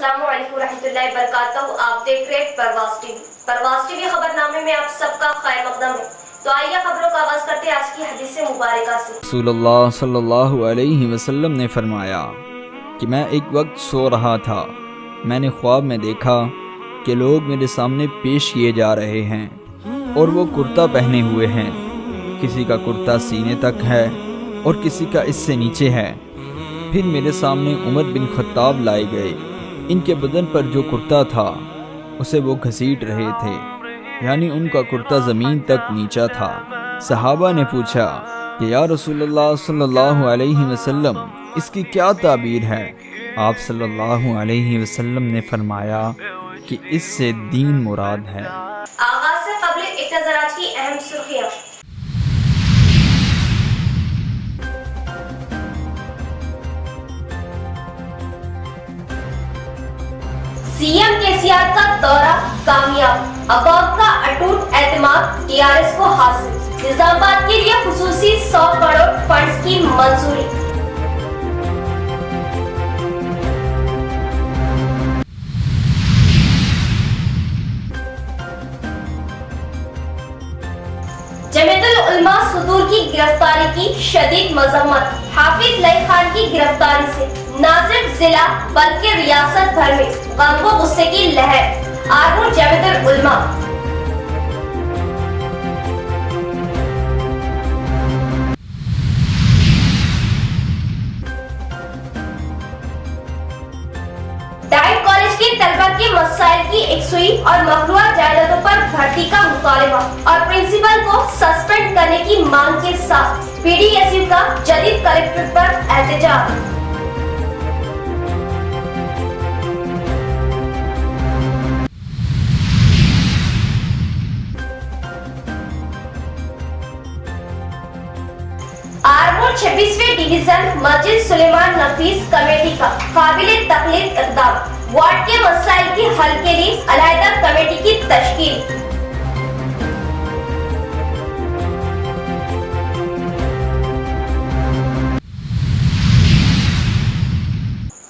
अस्सलाम वालेकुम रहमतुल्लाहि व बरकातहू। आप देख रहे हैं परवास टीवी खबरनामे में आप सबका खैर मकदम है। तो आइए खबरों का आगाज करते हैं आज की हदीस मुबारका से। रसूलुल्लाह सल्लल्लाहु अलैहि वसल्लम ने फरमाया कि मैं एक वक्त सो रहा था, मैंने ख्वाब में देखा कि लोग मेरे सामने पेश किए जा रहे हैं और वो कुर्ता पहने हुए हैं। किसी का कुर्ता सीने तक है और किसी का इससे नीचे है। फिर मेरे सामने उमर बिन खत्ताब लाए गए। इनके बदन पर जो कुर्ता था उसे वो घसीट रहे थे, यानी उनका कुर्ता ज़मीन तक नीचा था। सहाबा ने पूछा कि या रसूलल्लाह सल्लल्लाहु अलैहि वसल्लम, इसकी क्या ताबीर है? आप सल्लल्लाहु अलैहि वसल्लम ने फरमाया कि इससे दीन मुराद है। आगाज से कबल एक नजर आज की अहम सुर्खियां। सीएम केसीआर का दौरा कामयाब, अवाम का अटूट एतमाद टीआरएस को हासिल। निजामाबाद के लिए खुसूसी 100 करोड़ फंड्स की मंजूरी। जमीयतुल उलमा सुदूर की गिरफ्तारी की शदीद मजम्मत। हाफिज लई खान की गिरफ्तारी से न सिर्फ जिला बल्कि रियासत भर में गम व गुस्से की लहर। आर्मूर जमीयतुल उलमा। डाइट कॉलेज के तलबा के मसाइल की एक सुई और मखलूआ जायदादों पर भर्ती का मुतालबा और प्रिंसिपल को सस्पेंड करने की मांग के साथ पीडीएसयू का जदीद कलेक्ट्रेट पर एहतजाज। आर्मूर 26वें डिवीजन मस्जिद सुलेमान नफीस कमेटी का काबिले तकलीफ इक़दाम। वार्ड के मसाइल के हल के लिए अलहदा कमेटी की तश्कील।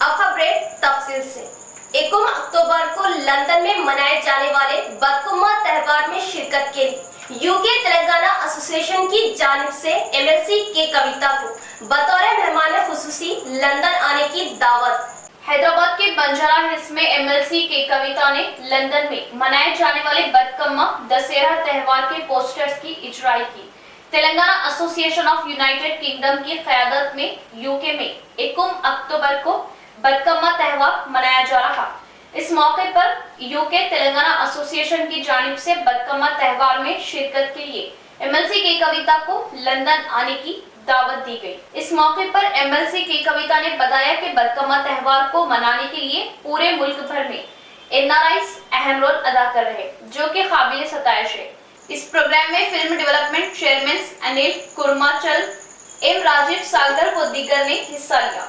अब खबरें तफसील से। 1 अक्टूबर को लंदन में मनाए जाने वाले बदकुम्मा त्योहार में शिरकत के लिए यूके तेलंगाना एसोसिएशन की जानिब से एमएलसी के कविता को बतौर मेहमान खुसूसी लंदन आने की दावत। हैदराबाद के बंजारा हिल्स में एमएलसी के कविता ने लंदन में मनाए जाने वाले बदकम्मा दशहरा त्योहार के पोस्टर्स की इजराई की। Telangana association of United kingdom की क़यादत में यूके में 1 अक्टूबर को बदकम्मा त्योहार मनाया जा रहा। इस मौके पर यूके तेलंगाना एसोसिएशन की जानिब से बदकम्मा त्योहार में शिरकत के लिए एमएलसी के कविता को लंदन आने की दावत दी गई। इस मौके पर एमएलसी के कविता ने बताया कि बदकम्मा त्योहार को मनाने के लिए पूरे मुल्क भर में एनआरआईज अहम रोल अदा कर रहे, जो कि काबिल सताइश है। इस प्रोग्राम में film development chairman Anil Kurmachal, M Rajiv Sagar व दीगर ने हिस्सा लिया।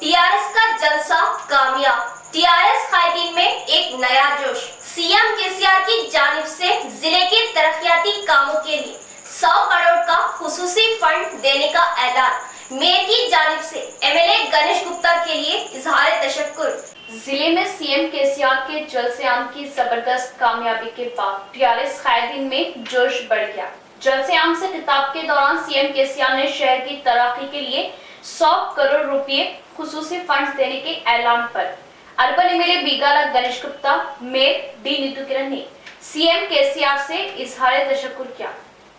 टीआरएस का जलसा कामयाब, टीआरएस कायदीन में एक नया जोश। सीएम केसीआर की जानिब से जिले के तरक्याती कामों के लिए 100 करोड़ का खुसूसी फंड देने का ऐलान। मेयर की जानिब से एमएलए गणेश गुप्ता के लिए इजहार तशक्कुर। जिले में सीएम केसीआर के जलसेआम की जबरदस्त कामयाबी के बाद टीआरएस कायदीन में जोश बढ़ गया। जलसेआम से खिताब के दौरान सीएम केसीआर ने शहर की तरक्की के लिए 100 करोड़ रुपए खुसूसी फंड्स देने के ऐलान पर urban MLA Bigala Ganesh Gupta, mayor D Neetu Kiran ने सीएम केसीआर से इजहार तशक्कुर किया।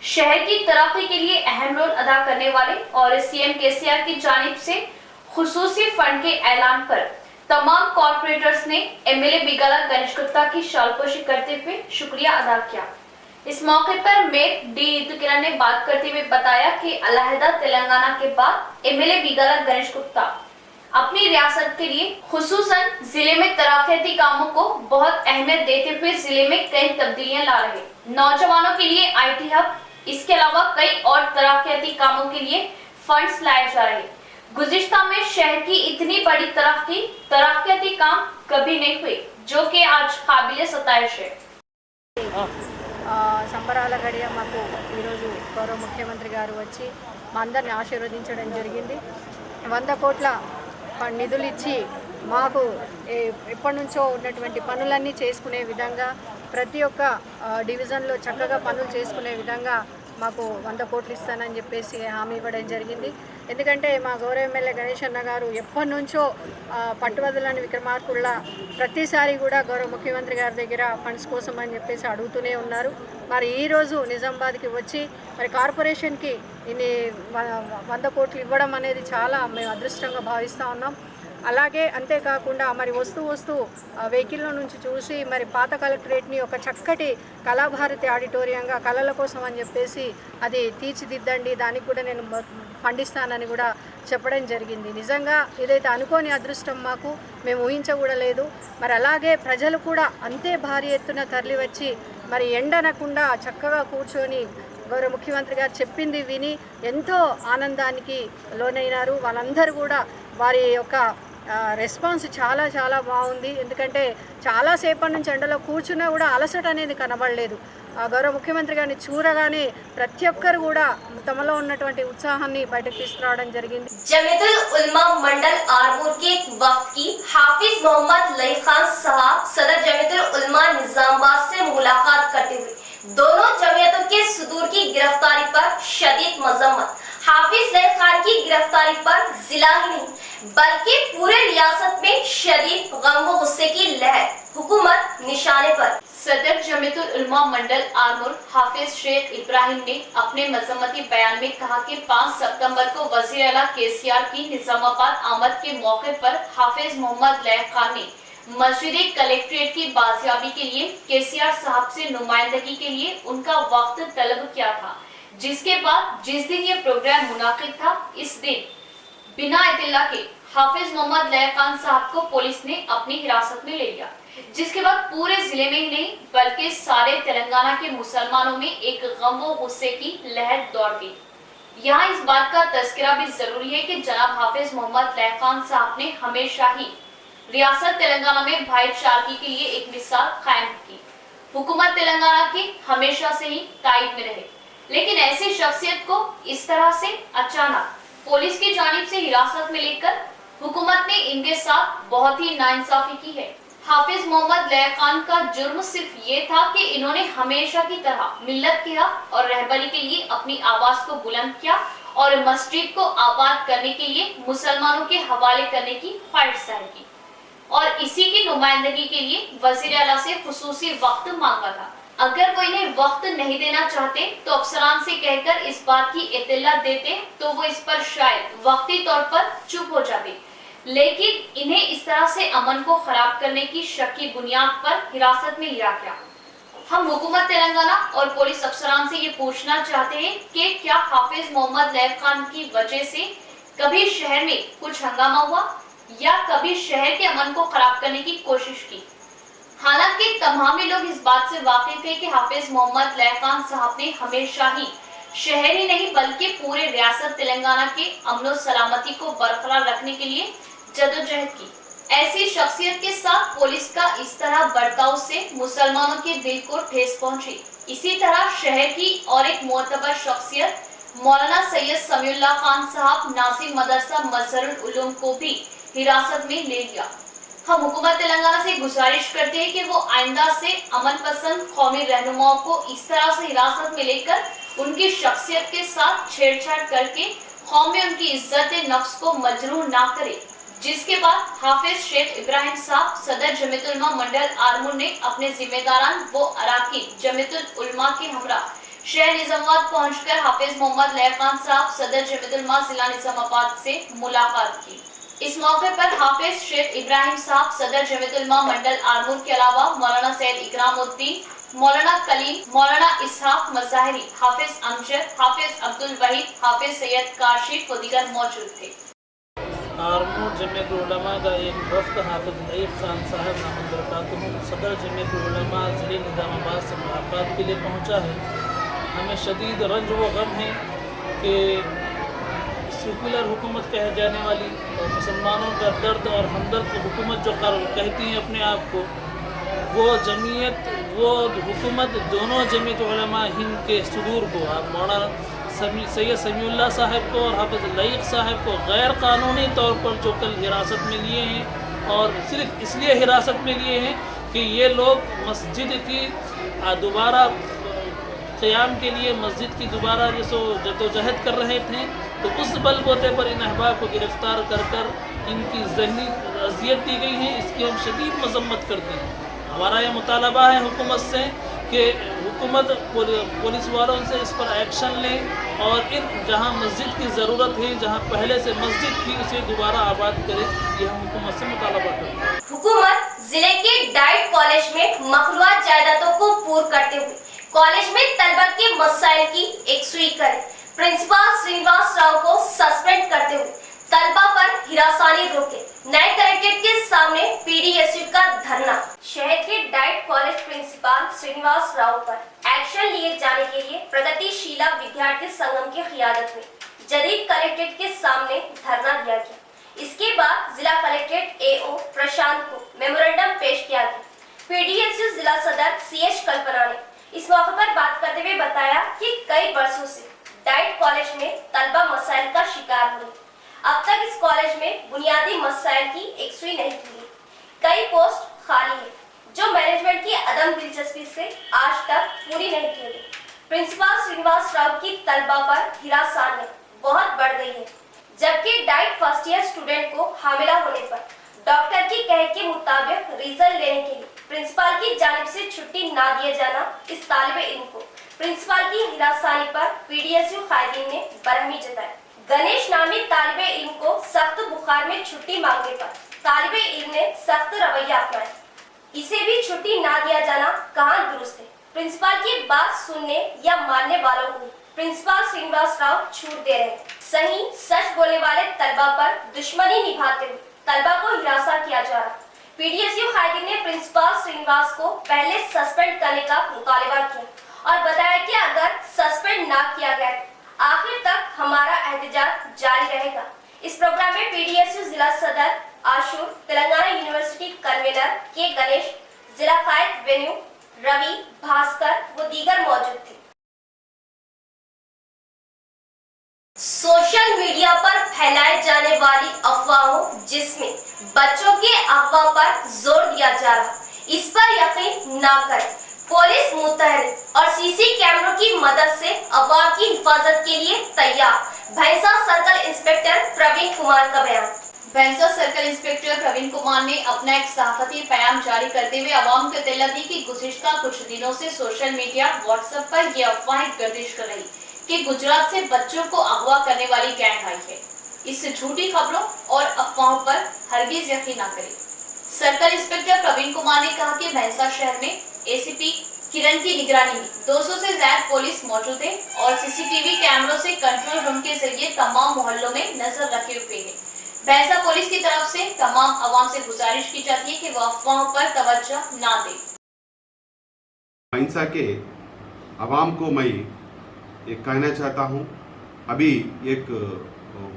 शहर की तरक्की के लिए अहम रोल अदा करने वाले और सीएम केसीआर की जानिब से खुसूसी फंड के ऐलान पर तमाम कॉर्पोरेटर्स ने एमएलए बीगाला गणेश गुप्ता की शालपोशी करते हुए शुक्रिया अदा किया। इस मौके पर मेयर डी नीतू किरण ने बात करते हुए बताया कि अलहदा तेलंगाना के बाद एमएलए बीगाला गणेश गुप्ता अपनी रियासत के लिए खुसूसन जिले में तरक्याती कामों को बहुत अहमियत देते हुए जिले में कई तब्दीलियां ला रहे। नौजवानों के लिए आईटी हब, इसके अलावा कई और तरक्याती कामों के लिए फंड्स लाए जा रहे। गुज़िश्ता में शहर की इतनी बड़ी तरक्याती काम कभी नहीं हुए, जो कि आज काबिल सताइश है। సంబరాల గడియ మాకు ఈరోజు గౌరవ ముఖ్యమంత్రి గారు వచ్చి మా అందరిని ఆశీర్వదించడం జరిగింది. 100 కోట్ల నిధులు ఇచ్చి మాకు ఎప్పటి నుంచో ఉన్నటువంటి పనులన్నీ చేసుకునే విధంగా ప్రతి ఒక్క డివిజన్లో చక్కగా పనులు చేసుకునే విధంగా మాకు 100 కోట్లు ఇస్తానని చెప్పేసి హామీ ఇవ్వడం జరిగింది. ఎందుకంటే మా గౌరవ ఎమ్మెల్యే గణేష్ అన్న గారు ఎప్పటి నుంచో పట్టువదలని విక్రమార్కుల్లా ప్రతిసారి కూడా గౌరవ ముఖ్యమంత్రి గారి దగ్గర ఫండ్స్ కోసం అని చెప్పేసి అడుగుతూనే ఉన్నారు. మరి ఈరోజు నిజామాబాద్కి వచ్చి మరి కార్పొరేషన్కి ఇన్ని 100 కోట్లు ఇవ్వడం అనేది చాలా మేము అదృష్టంగా భావిస్తూ ఉన్నాం. అలాగే అంతేకాకుండా మరి వస్తూ వెహికల్లో నుంచి చూసి మరి పాత కలెక్టరేట్ని ఒక చక్కటి కళాభారతి ఆడిటోరియంగా కళల కోసం అని చెప్పేసి అది తీర్చిదిద్దండి, దానికి కూడా నేను ఫండ్ ఇస్తానని కూడా చెప్పడం జరిగింది. నిజంగా ఇదైతే అనుకోని అదృష్టం మాకు, మేము ఊహించకూడలేదు. మరి అలాగే ప్రజలు కూడా అంతే భారీ ఎత్తున తరలి వచ్చి మరి ఎండనకుండా చక్కగా కూర్చొని గౌరవ ముఖ్యమంత్రి గారు చెప్పింది విని ఎంతో ఆనందానికి లోనైనారు. వాళ్ళందరూ కూడా వారి యొక్క రెస్పాన్స్ చాలా చాలా బాగుంది. ఎందుకంటే చాలాసేపటి నుంచి ఎండలో కూర్చున్నా కూడా అలసట అనేది కనబడలేదు. గౌరవ ముఖ్యమంత్రి గారిని చూడగానే ప్రతి ఒక్కరు కూడా తమలో ఉన్నటువంటి ఉత్సాహాన్ని బయటకు తీసుకురావడం జరిగింది. जमीयतुल उलमा मंडल आरमूर के एक वक्त की हाफिज मोहम्मद लई खान साहब सदर जमीयतुल उलमा निजामाबाद से मुलाकात करते हुए दोनों जमीयतों के सुदूर की गिरफ्तारी पर शदीद मजम्मत। हाफिज लई खान की गिरफ्तारी पर जिला ही नहीं बल्कि पूरे रियासत में शदीद गम व गुस्से की लहर, हुकूमत निशाने पर। सदर जमीयतुल उलमा मंडल आरमूर हाफिज शेख इब्राहिम ने अपने मजम्मती बयान में कहा कि 5 सितंबर को वजीर आला केसीआर की निजामाबाद आमद के मौके पर हाफिज मोहम्मद लई खान ने मस्जिद कलेक्ट्रेट की बाजियाबी के लिए केसीआर साहब से नुमाइंदगी के लिए उनका वक्त तलब किया था, जिसके बाद जिस दिन ये प्रोग्राम मुनाकिद था इस दिन बिना इत्तला के हाफिज मोहम्मद लई खान साहब को पुलिस ने अपनी हिरासत में ले लिया, जिसके बाद पूरे जिले में ही नहीं बल्कि सारे तेलंगाना के मुसलमानों में एक गम व गुस्से की लहर दौड़ गई। यहाँ इस बात का तस्करा भी जरूरी है कि जनाब हाफिज मोहम्मद लई खान साहब ने हमेशा ही रियासत तेलंगाना में भाईचारगी के लिए एक मिसाल कायम की। हुकूमत तेलंगाना की हमेशा से ही तायद में रहे, लेकिन ऐसी शख्सियत को इस तरह से अचानक पुलिस की जानिब से हिरासत में लेकर हुकूमत ने इनके साथ बहुत ही नाइंसाफी की है। हाफिज मोहम्मद लई खान का जुर्म सिर्फ ये था कि इन्होंने हमेशा की तरह मिल्लत के हक और रहबरी के लिए अपनी आवाज को बुलंद किया और मस्जिद को आबाद करने के लिए मुसलमानों के हवाले करने की ख्वाहिश जाहिर की और इसी की नुमाइंदगी के लिए वजीर आला से खुसूसी वक्त मांगा था। अगर वो इन्हें वक्त नहीं देना चाहते तो अफसरान से कहकर इस बात की इत्तला देते तो वो इस पर शायद वक्ती तौर पर चुप हो जाते, लेकिन इन्हें इस तरह से अमन को खराब करने की शक की बुनियाद पर हिरासत में लिया गया। हम हुकूमत तेलंगाना और पुलिस अफसरान से ये पूछना चाहते हैं कि क्या हाफिज मोहम्मद लई खान की वजह से कभी शहर में कुछ हंगामा हुआ या कभी शहर के अमन को खराब करने की कोशिश की। हालांकि तमाम लोग इस बात से वाकिफ है कि हाफिज मोहम्मद लई खान साहब ने हमेशा ही शहर ही नहीं बल्कि पूरे रियासत तेलंगाना के अमन और सलामती को बरकरार रखने के लिए जदोजहद की। ऐसी शख्सियत के साथ पुलिस का इस तरह बर्ताव से मुसलमानों के दिल को ठेस पहुंची। इसी तरह शहर की और एक मोतबर शख्सियत मौलाना सैयद समीउल्लाह खान साहब नासिर मदरसा मजहरुल उलूम को भी हिरासत में ले लिया। हम हुकूमत तेलंगाना से गुजारिश करते हैं कि वो आइंदा से अमन पसंद कौमी रहनुमाओं को इस तरह से हिरासत में लेकर उनकी शख्सियत के साथ छेड़छाड़ करके कौम में उनकी इज्जत नफ्स को मजरूह ना करे, जिसके बाद हाफिज शेख इब्राहिम साहब सदर जमीयतुल उलमा मंडल आरमूर ने अपने जिम्मेदारान वो अराकीन जमीयतुल उलमा के हमरा शहर निजामाबाद पहुंचकर हाफिज मोहम्मद लई खान साहब सदर जमीयतुल उलमा जिला निजामाबाद से मुलाकात की। इस मौके पर हाफिज शेख इब्राहिम साहब सदर जमीयतुल उलमा मंडल आरमूर के अलावा मौलाना सैयद इकरामुद्दीन, मौलाना कलीम, मौलाना इसहाक मज़ाहिरी, हाफिज अमजद, हाफिज अब्दुल वहीद, हाफिज सैयद काशिफ व दीगर मौजूद थे। आरमूर जमीयतुल उलमा का एक वफ्द हाफिज लई खान साहब नामंदरकातुहु सदर जमीयतुल उलमा ज़िले निज़ामाबाद से मुलाकात के लिए पहुँचा है। हमें शदीद रंज व गम है कि सेकुलर हुकूमत कहे जाने वाली और मुसलमानों का दर्द और हमदर्द हुकूमत जो कहती हैं अपने आप को, वो जमीयत वो हुकूमत दोनों जमीयत उलमा हिंद के सुदूर को आप मौलाना सैयद समीउल्लाह साहब को और हाफिज लई साहब को गैर कानूनी तौर पर जो कल हिरासत में लिए हैं اور صرف اس لیے حراست میں لیے ہیں کہ یہ لوگ مسجد کی دوبارہ قیام کے لیے مسجد کی دوبارہ جدوجہد کر رہے تھے، تو اس بل بوتے پر ان احباب کو گرفتار کر ان کی ذہنی اذیت دی گئی ہے۔ اس کی ہم شدید مذمت کرتے ہیں۔ ہمارا یہ مطالبہ ہے حکومت سے کہ حکومت پولیس والوں سے اس پر ایکشن لیں اور ان جہاں مسجد کی ضرورت ہے، جہاں پہلے سے مسجد تھی، اسے دوبارہ آباد کرے۔ یہ ہم حکومت سے مطالبہ کرتے ہیں۔ حکومت ضلع کے ڈائٹ کالج میں مخلوع جائیدادوں کو پور کرتے ہوئے کالج میں طلبہ کے مسائل کی یکسوئی کرے۔ پرنسپل سرینواس راؤ کو سسپینڈ کرتے ہوئے طلبہ پر ہراسانی روکے۔ نئے کلکٹریٹ کے سامنے پی ڈی ایس یو کا دھرنا۔ شہر کے DIET college principal Srinivas Rao پر ایکشن لیے جانے کے لیے پرگتی شیلا ودیارتھی سنگم کی قیادت میں جدید کلکٹریٹ کے سامنے دھرنا دیا گیا۔ اس کے بعد ضلع کلکٹریٹ اے او پرشانت کو میمورنڈم پیش کیا گیا۔ پی ڈی ایس یو ضلع صدر سی ایچ کلپنا نے اس موقع پر بات کرتے ہوئے بتایا کہ کئی برسوں سے ڈائٹ کالج میں طلبہ مسائل کا شکار ہوئے۔ اب تک اس کالج میں بنیادی مسائل کی یکسوئی نہیں کی گئی۔ کئی پوسٹ خالی ہے جو مینجمنٹ کی عدم دلچسپی سے آج تک پوری نہیں کی گئی۔ پرنسپل سرینواس راؤ کی طلبہ پر ہراسانی بہت بڑھ گئی ہے، جبکہ ڈائٹ فرسٹ ایئر اسٹوڈنٹ کو حاملہ ہونے پر ڈاکٹر کی کہے کے مطابق ریزلٹ لینے کے لیے پرنسپل کی جانب سے چھٹی نہ دیا جانا اس طالب علم کو پرنسپل کی ہراسانی پر پی ڈی ایس یو قائدین نے برہمی جتائی۔ گنیش نامی طالب علم کو سخت بخار میں چھٹی مانگنے پر طالب علم نے سخت رویہ اپنایا۔ اسے بھی چھٹی نہ دیا جانا کہاں درست ہے؟ پرنسپل کی بات سننے یا ماننے والوں کو پرنسپل سرینواس راؤ چھوٹ دے رہے ہیں۔ صحیح سچ بولنے والے طلبہ پر دشمنی نبھاتے ہوئے طلبہ کو ہراساں کیا جا رہا۔ پی ڈی ایس یو قائدین نے پرنسپل سرینواس کو پہلے سسپینڈ کرنے کا مطالبہ کیا اور بتایا کہ اگر سسپینڈ نہ کیا گیا آخر تک ہمارا احتجاج جاری رہے گا۔ اس پروگرام میں پی ڈی ایس یو ضلع صدر آشور، تلنگانہ یونیورسٹی کنوینر کے گنیش، ضلع قائد وینیو، روی، بھاسکر و دیگر موجود تھے۔ سوشل میڈیا پر پھیلائے جانے والی افواہوں جس میں بچوں کے اغوا پر زور دیا جا رہا، اس پر یقین نہ کریں۔ پولیس متحرک اور سی سی کیمروں کی مدد سے عوام کی حفاظت کے لیے تیار۔ بھینسا سرکل انسپکٹر پروین کمار کا بیان۔ بھینسا سرکل انسپکٹر پروین کمار نے اپنا ایک صحافتی پیام جاری کرتے ہوئے عوام کو اطلاع دی کہ گزشتہ کچھ دنوں سے سوشل میڈیا واٹس ایپ پر یہ افواہیں گردش کر رہی کہ گجرات سے بچوں کو اغوا کرنے والی گینگ آئی ہے۔ اس جھوٹی خبروں اور افواہوں پر ہرگز یقین نہ کریں۔ سرکل انسپکٹر پروین کمار نے کہا کہ بھینسا شہر میں اے سی پی کرن کی نگرانی میں 200 سے زائد پولیس موجود ہے اور سی سی ٹی وی کیمروں سے کنٹرول روم کے ذریعے تمام محلوں میں نظر رکھے ہوئے ہے۔ بھینسا پولیس کی طرف سے تمام عوام سے گزارش کی جاتی ہے کہ وہ افواہوں پر توجہ نہ دیں۔ بھینسا کے عوام کو میں ایک کہنا چاہتا ہوں، ابھی ایک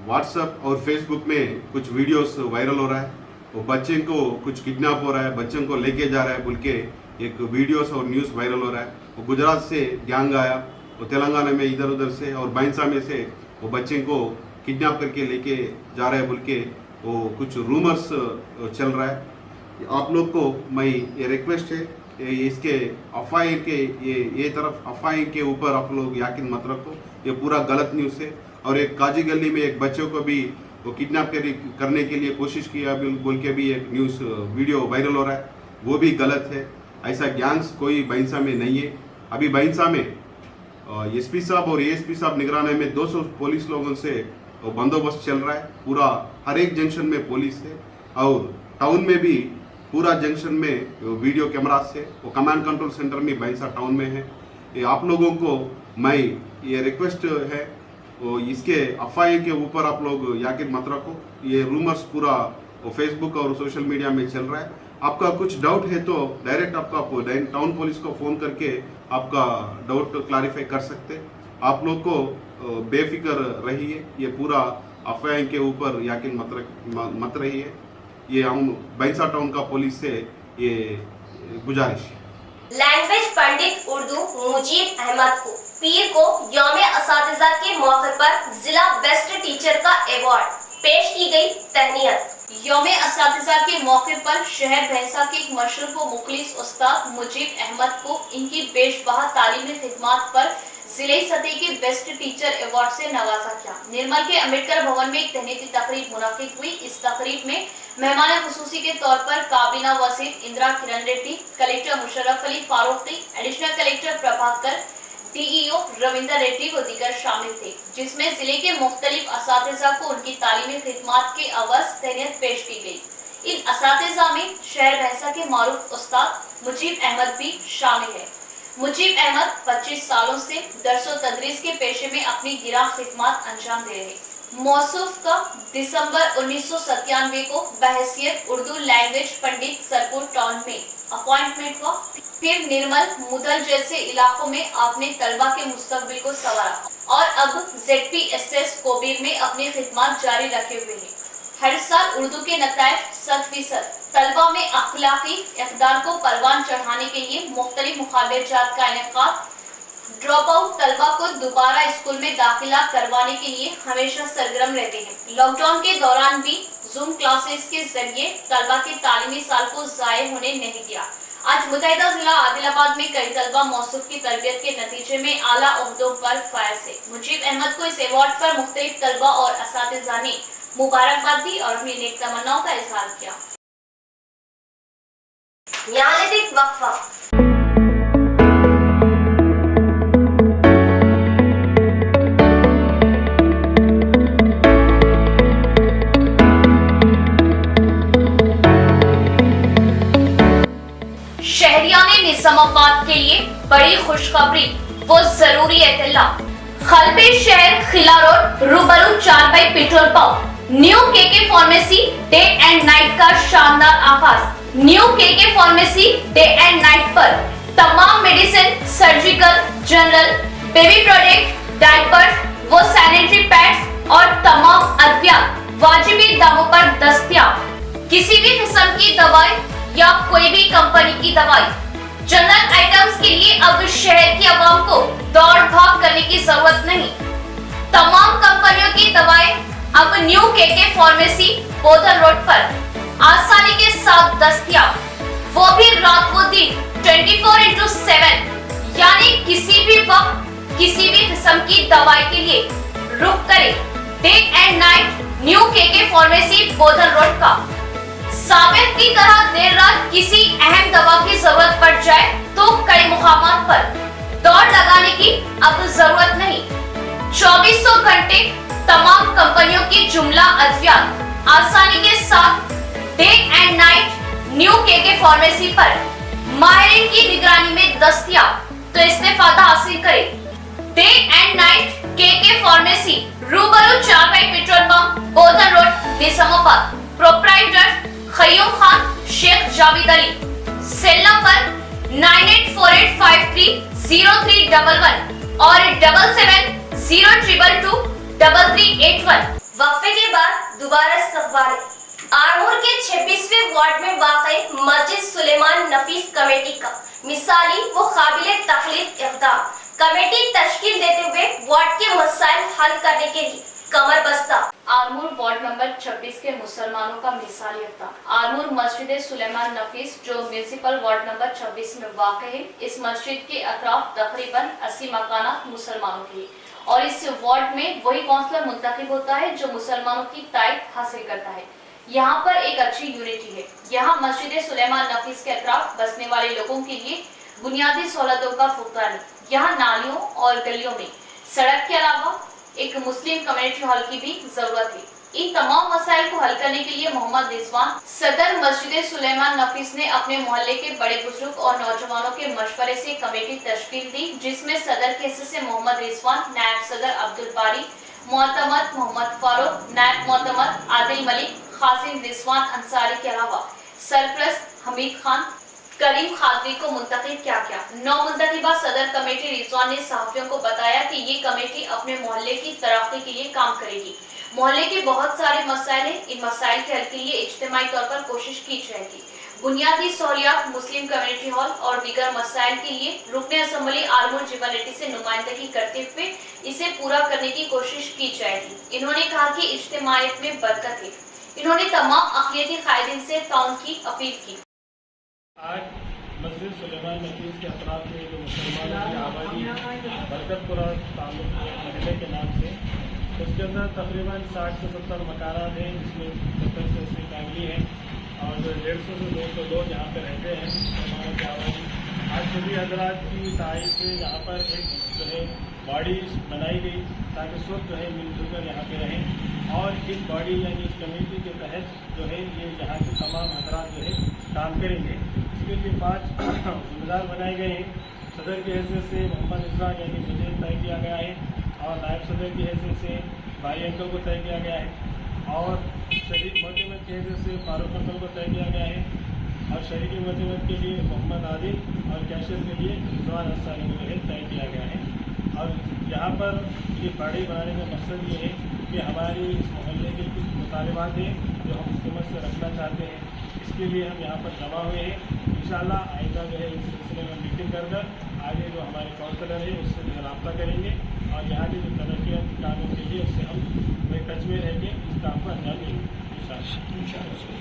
واٹس ایپ اور فیس بک میں کچھ ویڈیوز وائرل ہو رہا ہے، وہ بچے کو کچھ کڈنیپ ہو رہا ہے، بچوں کو لے کے جا رہا ہے بول کے ایک ویڈیوز اور نیوز وائرل ہو رہا ہے۔ وہ گجرات سے گینگ آیا، وہ تلنگانہ میں ادھر ادھر سے اور بھینسا میں سے وہ بچے کو کڈنیپ کر کے لے کے جا رہا ہے بول کے وہ کچھ رومرز چل رہا ہے۔ آپ لوگ کو میں یہ ریکویسٹ ہے، اس کے افواہیں کے یہ طرف افواہیں کے اوپر آپ لوگ یقین مت رکھو، یہ پورا غلط نیوز ہے۔ اور ایک کاجی گلی میں ایک بچوں کو بھی وہ کڈنیپ کرنے کے لیے کوشش کیا بول کے بھی ایک نیوز ویڈیو وائرل ہو رہا ہے، وہ بھی غلط ہے۔ ایسا گینگس کوئی بھینسا میں نہیں ہے۔ ابھی بھینسا میں ایس پی صاحب اور اے ایس پی صاحب نگرانی میں 200 پولیس لوگوں سے بندوبست چل رہا ہے، پورا ہر ایک جنکشن میں پولیس ہے اور ٹاؤن میں بھی پورا جنکشن میں ویڈیو کیمراز سے وہ کمانڈ کنٹرول سینٹر میں بھینسا ٹاؤن میں ہے۔ آپ لوگوں کو میں یہ ریکویسٹ ہے، اس کے افواہیں کے اوپر آپ لوگ یقین مت رکھو، یہ رومرز پورا فیس بک اور سوشل میڈیا میں چل رہا ہے۔ آپ کا کچھ ڈاؤٹ ہے تو ڈائریکٹ آپ کا ٹاؤن پولیس کو فون کر کے آپ کا ڈاؤٹ کلیریفائی کر سکتے۔ آپ لوگ کو بے فکر رہیے، یہ پورا افواہیں کے اوپر یقین مت رہیے، یہ ہم بھینسا ٹاؤن کا پولیس سے یہ گزارش ہے۔ لینگویج پنڈت اردو مجیب احمد کو پیر کو یوم اساتذہ کے موقع پر ضلع بیسٹ ٹیچر کا ایوارڈ، پیش کی گئی تہنیت۔ यौम असातिज़ा के मौके पर शहर भैंसा के एक मशहूर व मुखलिस उस्ताद मुजीब अहमद को इनकी बेशबहा तालीमी खिदमत पर जिले सतह के बेस्ट टीचर अवार्ड से नवाजा गया। निर्मल के अम्बेडकर भवन में एक तहनीती तकरीब मुनाकिद हुई। इस तकरीब में मेहमान खुसूसी के तौर पर काबीना वजीर Indira Kiran Reddy, collector Musharraf Ali Farooqui, additional collector Prabhakar, DEO Ravinder Reddy व दीगर शामिल थे, जिसमें जिले के मुख्तलिफ असातिज़ा को उनकी तालीमी खिदमत के अवज़ तहनीत पेश की गई। इन असातिज़ा में शहर भैंसा के मारूफ उस्ताद मुजीब अहमद भी शामिल है। मुजीब अहमद 25 सालों से दर्स व तदरीस के पेशे में अपनी गिरा खिदमत अंजाम दे रहे। मौसूफ का दिसंबर 1997 को बहैसियत उर्दू लैंग्वेज पंडित सरपुर टाउन में अपॉइंटमेंट हुआ। फिर निर्मल, मुदल जैसे इलाकों में आपने तलबा के मुस्तकबिल को संवारा और अब ZPSS कोबीर में अपनी खिदमत जारी रखे हुए हैं। हर साल उर्दू के नताइज 100% तलबा में अखलाकी इक़दार को परवान चढ़ाने के लिए मुख्तलिफ मुकाबलेजात का इनेकाद, ड्रॉप आउट तलबा को दोबारा स्कूल में दाखिला करवाने के लिए हमेशा सरगर्म रहते हैं। लॉकडाउन के दौरान भी जूम क्लासेस के जरिए तलबा के तालीमी साल को ज़ाये होने नहीं दिया। आज मुतहिदा जिला आदिलाबाद में कई तलबा मौसूफ की तरबियत के नतीजे में आला ओहदों पर फायज है। मुजीब अहमद को इस अवार्ड पर मुख्तलिफ तलबा और असातिज़ा ने मुबारकबाद दी और अपनी नेक तमन्नाओं का इजहार किया। यहाँ लेते एक वक्फा। शहरियाने निजामाबाद के लिए बड़ी खुशखबरी वो जरूरी इत्तला। खलबे शहर खिला रोड रूबरू 4 petrol pump new KK pharmacy day and night का शानदार आगाज। New KK pharmacy day and night पर तमाम medicine, surgical, general, baby product, diapers व सैनिटरी पैड्स और तमाम अद्वियात वाजिबी दामों पर दस्तयाब। किसी भी किस्म की दवाई या कोई भी कंपनी की दवाई, जनरल आइटम्स के लिए अब शहर की आवाम को दौड़ भाग करने की जरूरत नहीं। तमाम कंपनियों की दवाएं अब न्यू KK फार्मेसी बोधन रोड पर आसानी के साथ दस्तयाब, वो भी रात व दिन 24/7, यानी किसी भी वक्त किसी भी किस्म की दवाई के लिए रुक करें day and night new KK pharmacy Bodhan road का। साबित की तरह देर रात किसी अहम दवा की जरूरत पड़ जाए तो कई मुकामात पर दौड़ लगाने की अब जरूरत नहीं। 2400 घंटे तमाम कंपनियों की जुमला अद्वियात आसानी के साथ day and night new KK pharmacy पर माहिरीन की निगरानी में दस्तयाब, तो इस्तेफादा हासिल करें। Day and night KK pharmacy रूबरू 4 petrol pump Bodhan road Nizamabad. Proprietor Khayyum Khan, Sheikh Javed Ali. Cell number 9848530311 और 7702223381। वक्फे के बाद दोबारा इस्तकबाल। आरमूर के 26वें वार्ड में वाक़ई मस्जिद सुलेमान नफीस कमेटी का मिसाली व काबिल तकलीद इक़दाम। कमेटी तश्कील देते हुए वार्ड के मसाइल हल करने के लिए कमर बस्ता। आरमूर वार्ड नंबर 26 के मुसलमानों का मिसाली इक़दाम। आरमूर मस्जिद सुलेमान नफीस जो म्यूनिसिपल वार्ड नंबर 26 में वाक़ है, इस मस्जिद के अतराफ तकरीबन 80 मकानात मुसलमानों के और इस वार्ड में वही काउंसलर मुंतखब होता है जो मुसलमानों की तायद हासिल करता है। यहाँ पर एक अच्छी यूनिटी है। यहाँ मस्जिद सुलेमान नफीस के अतराफ बसने वाले लोगों के लिए बुनियादी सहूलतों का फुकरानी। यहाँ नालियों और गलियों में सड़क के अलावा एक मुस्लिम कम्युनिटी हॉल की भी जरूरत है। इन तमाम मसाइल को हल करने के लिए मोहम्मद रिजवान सदर मस्जिद सुलेमान नफीस ने अपने मोहल्ले के बड़े बुजुर्ग और नौजवानों के मशवरे से कमेटी तश्कील दी, जिसमें सदर के हिस्से से मोहम्मद रिजवान, नायब सदर अब्दुल बारी, मोहतमद मोहम्मद फारूक, नायब मोहतमद आदिल मलिक, खासिम रिजवान अंसारी के अलावा सरप्रस्त हमीद खान, करीम खादरी को मुंतखब किया गया। 9 मुंतखबा सदर कमेटी रिजवान ने सहाफियों को बताया कि ये कमेटी अपने मोहल्ले की तरक्की के लिए काम करेगी। मोहल्ले के बहुत सारे मसाइल हैं, इन मसाइल के हल के लिए इज्तिमाई तौर पर कोशिश की जाएगी। बुनियादी सहूलियात, मुस्लिम कम्युनिटी हॉल और दीगर मसाइल के लिए रुकने असम्बली आरमूर जीवन रेड्डी से नुमाइंदगी करते हुए इसे पूरा करने की कोशिश की जाएगी। इन्होंने कहा कि इज्तिमाइयत में बरकत है, इन्होंने तमाम अक़ीदती कायदीन से ताउन की अपील की। आज मस्जिद सुलेमान नफीस के अतराफ में जो मुसलमानों की आबादी बरकतपुरा ताल्लुक महल्ले के नाम से, उसके अंदर तकरीबन 60 से 70 मकानात हैं, जिसमें 70 से 80 फैमिली है और 150 से 200 लोग यहाँ पे रहते हैं मुसलमानों की आबादी। आज सभी हजरात की तारीफ से यहाँ पर एक जो है बॉडी बनाई गई ताकि सब जो है मिलजुल कर यहाँ पे रहें और इस बॉडी यानी इस कमेटी के तहत जो है ये यहाँ के तमाम हजरात जो है काम करेंगे। इसके लिए 5 जिम्मेदार बनाए गए हैं। सदर की हैसियत से मोहम्मद इजहार यानी मुझे तय किया गया है और नायब सदर की हैसियत से भाई अंकल को तय किया गया है और शरीक मोहतमद की हैसियत से फारूक अंकल को तय किया गया है और शरीक मोहतमद के लिए मोहम्मद आदिल और कैशियर के लिए रिजवान अंसारी को जो है तय किया गया है। और यहाँ पर ये बॉडी बनाने का मकसद ये है कि हमारी इस मोहल्ले के कुछ मुतालबात हैं जो हम हुकूमत से रखना चाहते हैं, इसके लिए हम यहाँ पर जमा हुए हैं। इंशाअल्लाह आइंदा जो है इस सिलसिले में मीटिंग कर आगे जो हमारे काउंसलर है उससे जो है रब्ता करेंगे और यहाँ के जो तरक्याती कामों के लिए उससे हम टच में रहेंगे, इस काम को अंजाम देंगे।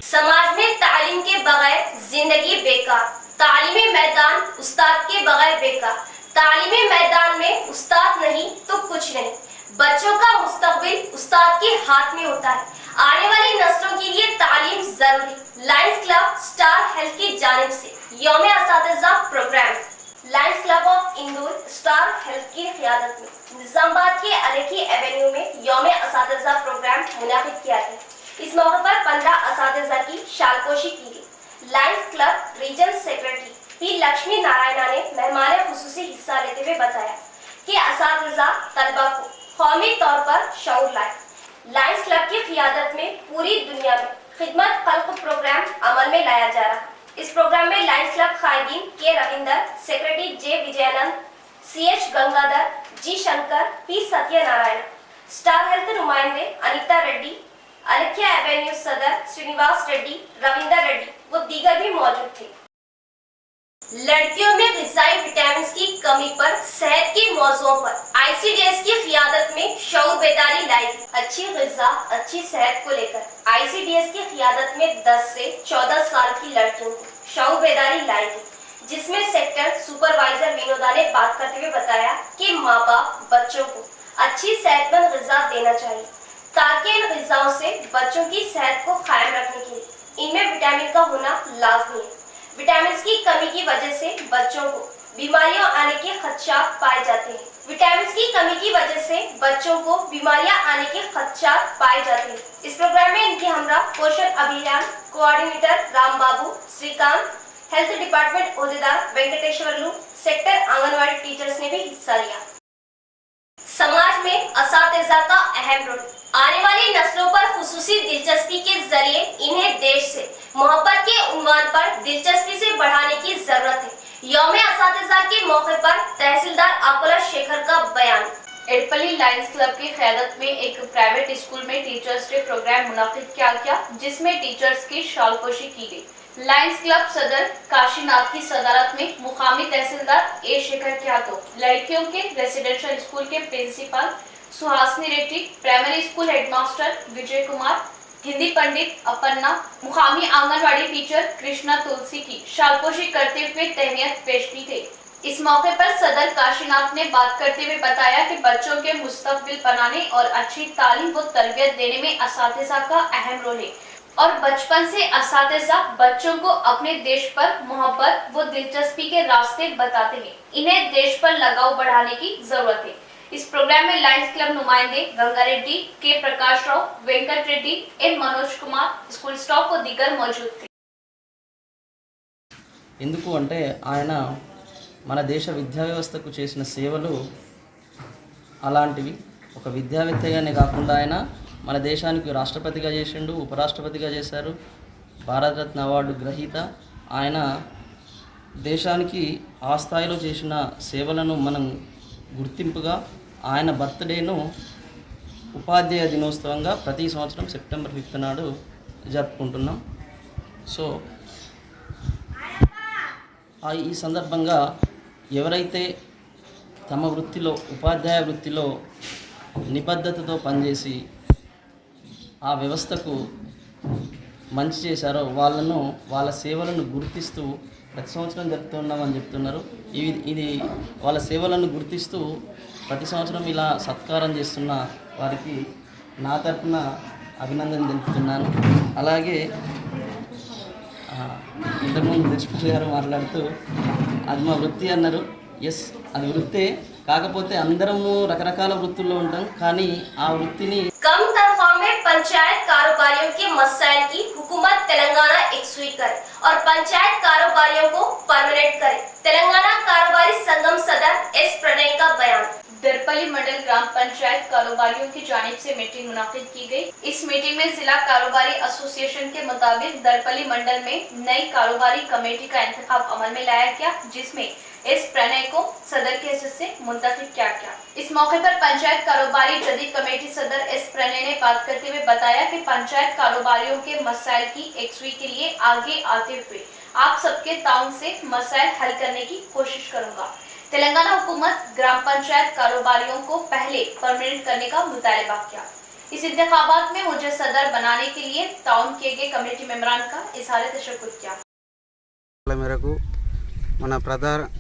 समाज में तालीम के बगैर जिंदगी बेकार, तालीमी मैदान उस्ताद के बगैर बेकार, तालीमी मैदान में उस्ताद नहीं तो कुछ नहीं। बच्चों का मुस्तकबिल उस्ताद के हाथ में होता है। आने वाली नस्लों के लिए तालीम जरूरी। लायंस क्लब स्टार हेल्थ की जानिब से यौम असातिज़ा programme. Lions club of Indore star health की क़ियादत में निजामाबाद के अलेखी एवेन्यू में यौम असातिज़ा प्रोग्राम मुनाकिद किया गया। इस मौके पर 15 असातिज़ा की शालपोशी की गई। Lions Club region secretary P Lakshmi Narayana ने मेहमान खुसूसी हिस्सा लेते हुए बताया कि असातिज़ा तलबा को कौमी तौर पर शऊर लाए। लायंस क्लब की क़ियादत में पूरी दुनिया में खिदमत खल्क प्रोग्राम अमल में लाया जा रहा है। इस प्रोग्राम में लायंस क्लब कायदीन K Ravinder, secretary J Vijayanand, CH Gangadhar, G Shankar, P Satyanarayana, star health नुमाइंदे अनिता रेड्डी, अलेख्या एवेन्यू सदर श्रीनिवास रेड्डी, रविंदर रेड्डी व दीगर भी मौजूद थे। लड़कियों में ग़िज़ाई विटामिन की कमी पर सेहत के मौज़ूओं पर ICDS की क़ियादत में शऊर बेदारी लाई गई। अच्छी ग़िज़ा अच्छी सेहत को लेकर ICDS की क़ियादत में 10 से 14 साल की लड़कियों को शऊर बेदारी लाई गई, जिसमें सेक्टर सुपरवाइजर विनोदा ने बात करते हुए बताया कि माँ बाप बच्चों को अच्छी सेहतमंद ग़िज़ा देना चाहिए ताकि इन ग़िज़ाओं से बच्चों की सेहत को कायम रखने के लिए इनमें विटामिन का होना लाजमी है। विटामिन की कमी की वजह से बच्चों को बीमारियां आने के खदशात पाए जाते हैं। विटामिन की कमी की वजह से बच्चों को बीमारियां आने के खदशात पाए जाते हैं। इस प्रोग्राम में इनके हमरा Poshan Abhiyan coordinator Ram Babu, Srikanth, health department ओहदेदार वेंकटेश्वरलू, सेक्टर आंगनवाड़ी टीचर्स ने भी हिस्सा लिया। समाज में असातिज़ा का अहम रोल। आने वाली नस्लों पर खुसूसी दिलचस्पी के जरिए इन्हें देश से मोहब्बत के उन्वान पर दिलचस्पी से बढ़ाने की जरूरत है। यौम असातिज़ा के मौके पर तहसीलदार आकोला शेखर का बयान। एडपल्ली लायंस क्लब की क़यादत में एक प्राइवेट स्कूल में टीचर्स डे प्रोग्राम मुनाकिद किया गया, जिसमें टीचर्स की शालपोशी की गई। लायंस क्लब सदर काशीनाथ की सदारत में मुकामी तहसीलदार ए शेखर के हाथों लड़कियों के रेसिडेंशियल स्कूल के principal Suhasini Reddy, primary school headmaster Vijay Kumar, Hindi pandit Appanna, मुकामी आंगनवाड़ी टीचर कृष्णा तुलसी की शालपोशी करते हुए तहनीयत पेश की गई। इस मौके पर सदर काशीनाथ ने बात करते हुए बताया कि बच्चों के मुस्तकबिल बनाने और अच्छी तालीम व तरबियत देने में असातिज़ा का अहम रोल है और बचपन से असातिज़ा बच्चों को अपने देश पर मोहब्बत व दिलचस्पी के रास्ते बताते हैं। इन्हें देश पर लगाव बढ़ाने की जरूरत है। इस प्रोग्राम में लायंस क्लब नुमाइंदे Ganga Reddy, K Prakash Rao, Venkat Reddy, N Manoj Kumar, school staff व दीगर मौजूद थे। ఎందుకు అంటే ఆయన మన దేశ విద్యా వ్యవస్థకు చేసిన సేవలు అలాంటివి. ఒక విద్యావేత్తగానే కాకుండా ఆయన మన దేశానికి రాష్ట్రపతిగా చేసిండు, ఉపరాష్ట్రపతిగా చేశారు, భారతరత్న అవార్డు గ్రహీత. ఆయన దేశానికి ఆ స్థాయిలో చేసిన సేవలను మనం గుర్తింపుగా ఆయన బర్త్డేను ఉపాధ్యాయ దినోత్సవంగా ప్రతి సంవత్సరం సెప్టెంబర్ 5 నాడు జరుపుకుంటున్నాం. సో ఈ సందర్భంగా ఎవరైతే తమ వృత్తిలో ఉపాధ్యాయ వృత్తిలో నిబద్ధతతో పనిచేసి ఆ వ్యవస్థకు మంచి చేశారో వాళ్ళ సేవలను గుర్తిస్తూ ప్రతి సంవత్సరం జరుపుతున్నామని చెప్తున్నారు. ఇది వాళ్ళ సేవలను గుర్తిస్తూ ప్రతి సంవత్సరం ఇలా సత్కారం చేస్తున్న వారికి నా తరఫున అభినందన తెలుపుతున్నాను. అలాగే ఇంతకుముందు దర్శకులు గారు మాట్లాడుతూ అది మా వృత్తి అన్నారు. ఎస్, అది వృత్తే, కాకపోతే అందరము రకరకాల వృత్తుల్లో ఉంటాం, కానీ ఆ వృత్తిని कम तनख्वाह में पंचायत कारोबारियों के मसाइल की हुकूमत तेलंगाना एकसुई करे और पंचायत कारोबारियों को परमानेंट करे। तेलंगाना कारोबारी संगम सदर एस प्रणय का बयान। दरपली मंडल ग्राम पंचायत कारोबारियों की जानिब से मीटिंग मुनाकिद की गई। इस मीटिंग में जिला कारोबारी एसोसिएशन के मुताबिक दरपली मंडल में नई कारोबारी कमेटी का इंतखाब अमल में लाया गया, जिसमें इस प्रणय को सदर के हिस्से से मुंतखब किया गया। इस मौके पर पंचायत कारोबारी जदीद कमेटी सदर एस प्रणय ने बात करते हुए बताया कि पंचायत कारोबारियों के मसाइल की एकसुई के लिए आगे आते हुए आप सबके ताउन से मसाइल हल करने की कोशिश करूंगा। तेलंगाना हुकूमत ग्राम पंचायत कारोबारियों को पहले परमानेंट करने का मुतालबा किया। इस इंतखाबात में मुझे सदर बनाने के लिए ताउन किए गए कमेटी मेंबरान का इजहार तशक्कुर किया। మేరకు మన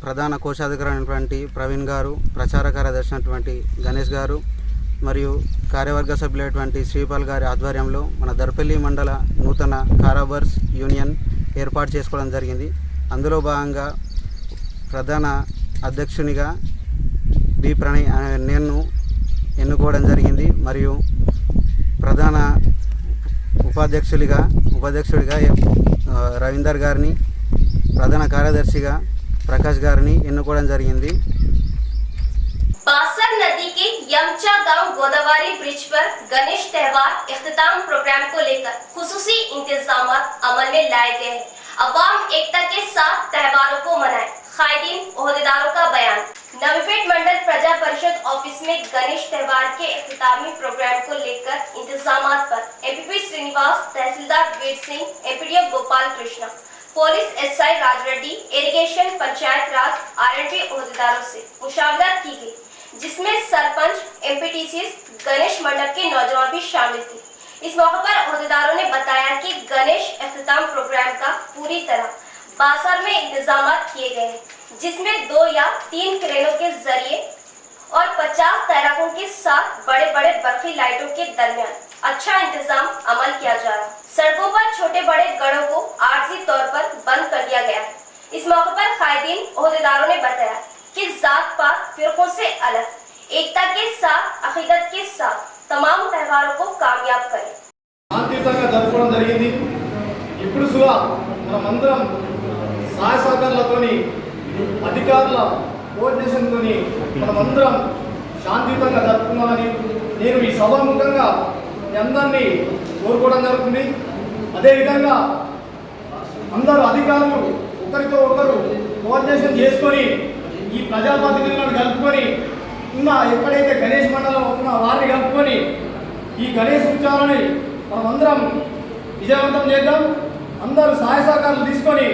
ప్రధాన కోశాధికారి అయినటువంటి ప్రవీణ్ గారు, ప్రచార కార్యదర్శి అయినటువంటి గణేష్ గారు మరియు కార్యవర్గ సభ్యులైనటువంటి శ్రీపాల్ గారి ఆధ్వర్యంలో మన దర్పల్లి మండల నూతన కారోబార్స్ యూనియన్ ఏర్పాటు చేసుకోవడం జరిగింది. అందులో భాగంగా ప్రధాన అధ్యక్షునిగా బి ప్రణయ్ నేను ఎన్నుకోవడం జరిగింది. మరియు ప్రధాన ఉపాధ్యక్షుడిగా రవీందర్ గారిని, ప్రధాన కార్యదర్శిగా ప్రకాష్ గారిని ఎన్నుకోవడం జరిగింది. बासर नदी के यमचा गांव गोदावरी ब्रिज पर गणेश त्योहार इख्तिताम प्रोग्राम को लेकर खुसूसी इंतजाम अमल में लाए गए हैं। अवाम एकता के साथ त्योहारों को मनाए, कायदीन ओहदेदारों का बयान। नवीपेट मंडल प्रजा परिषद ऑफिस में गणेश त्योहार के इख्तितामी प्रोग्राम को लेकर इंतजामात पर MPP Srinivas, tehsildar Veer Singh, MPDO Gopal Krishna, police SI Raj Reddy, irrigation, panchayat raj, RNP ओहदेदारों से मुशावरत की गई, जिसमें सरपंच, एमपीटीसी, गणेश मंडप के नौजवान भी शामिल थे। इस मौके पर ओहदेदारों ने बताया कि गणेश इख्तिताम प्रोग्राम का पूरी तरह बासर में इंतजाम किए गए हैं, जिसमें 2 या 3 क्रेनों के जरिए और 50 तैराकों के साथ बड़े बड़े बर्फी लाइटों के दरमियान अच्छा इंतजाम अमल किया जा रहा है। सड़कों पर छोटे बड़े गढ़ों को आर्जी तौर पर बंद कर दिया गया है। इस मौके पर कायदीन ओहदेदारों ने बताया कि जात पात फिरकों से अलग एकता के साथ, अकीदत के साथ तमाम त्योहारों को कामयाब करें। శాంతియుతంగా జరుపుకోవడం జరిగింది. ఇప్పుడు కూడా మనమందరం సహాయ సహకారాలతోని, అధికారుల కోఆర్డినేషన్తోని మనమందరం శాంతియుతంగా జరుపుకున్నామని నేను ఈ సభాముఖంగా మీ అందరినీ కోరుకోవడం జరుగుతుంది. అదేవిధంగా అందరూ అధికారులు ఒకరితో ఒకరు కోఆర్డినేషన్ చేసుకొని ఈ ప్రజాప్రతినిధులను కలుపుకొని ఎక్కడైతే గణేష్ మండలం ఉన్న వారిని కలుపుకొని ఈ గణేష్ ఉత్సవాలని మనమందరం విజయవంతం చేద్దాం. అందరూ సహాయ సహకారాలు తీసుకొని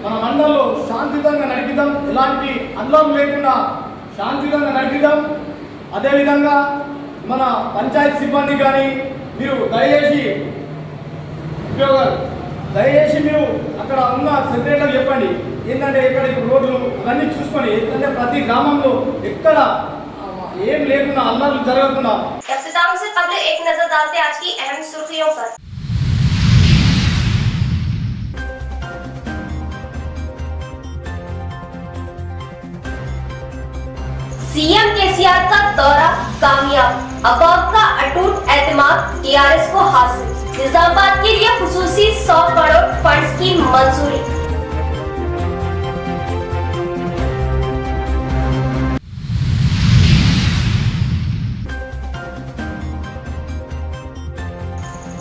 మన మండలంలో శాంతియుతంగా నడిపిద్దాం. ఎలాంటి అల్లం లేకుండా శాంతియుతంగా నడిపిద్దాం. అదేవిధంగా మన పంచాయతీ సిబ్బంది కానీ మీరు దయచేసి మీరు అక్కడ ఉన్న సెక్రటరీలకు చెప్పండి. ఏంటంటే ఇక్కడ ఇప్పుడు రోడ్లు అవన్నీ చూసుకొని ఏంటంటే ప్రతి గ్రామంలో ఎక్కడ ఏం లేకుండా అల్లర్లు జరగకుండా. इख्तिताम से कबल एक नजर डालते आज की अहम सुर्खियों पर। सीएम केसीआर का दौरा कामयाब, अवाम का अटूट एतमाद टीआरएस को हासिल। निजामाबाद के लिए खुसूसी 100 करोड़ फंड्स की मंजूरी।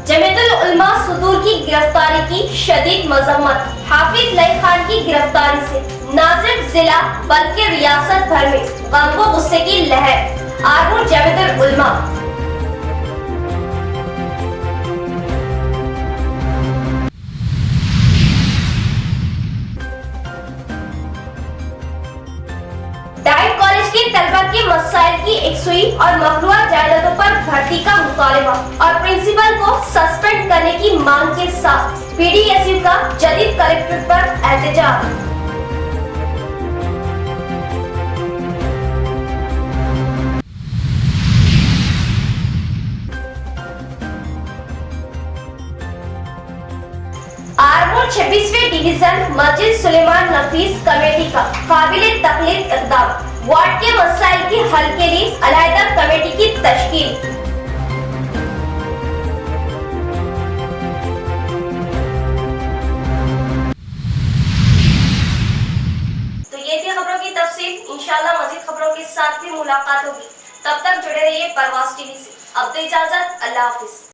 जमीयतुल उलमा सुदूर की गिरफ्तारी की शदीद मजम्मत। हाफिज लई खान की गिरफ्तारी से न सिर्फ जिला बल्कि रियासत भर में गम व गुस्से की लहर। आरमूर जमीयतुल उलमा। डाइट कॉलेज की तलबा के मसाइल की एकसुई और मखलूआ जायदादों पर भर्ती का मुतालबा और प्रिंसिपल को सस्पेंड करने की मांग के साथ पीडीएसयू का जदीद कलेक्ट्रेट पर एहतजाज। आरमूर 26वें डिवीजन मस्जिद सुलेमान नफीस कमेटी का काबिले तकलीफ इक़दाम, वार्ड के मसाइल के हल के लिए अलहदा कमेटी की तश्कील। तो ये थी खबरों की तफसील। इंशाल्लाह मज़ीद खबरों के साथ भी मुलाकात होगी। तब तक जुड़े रहिए परवाज़ टीवी से। अब तो इजाजत, अल्लाह हाफिज।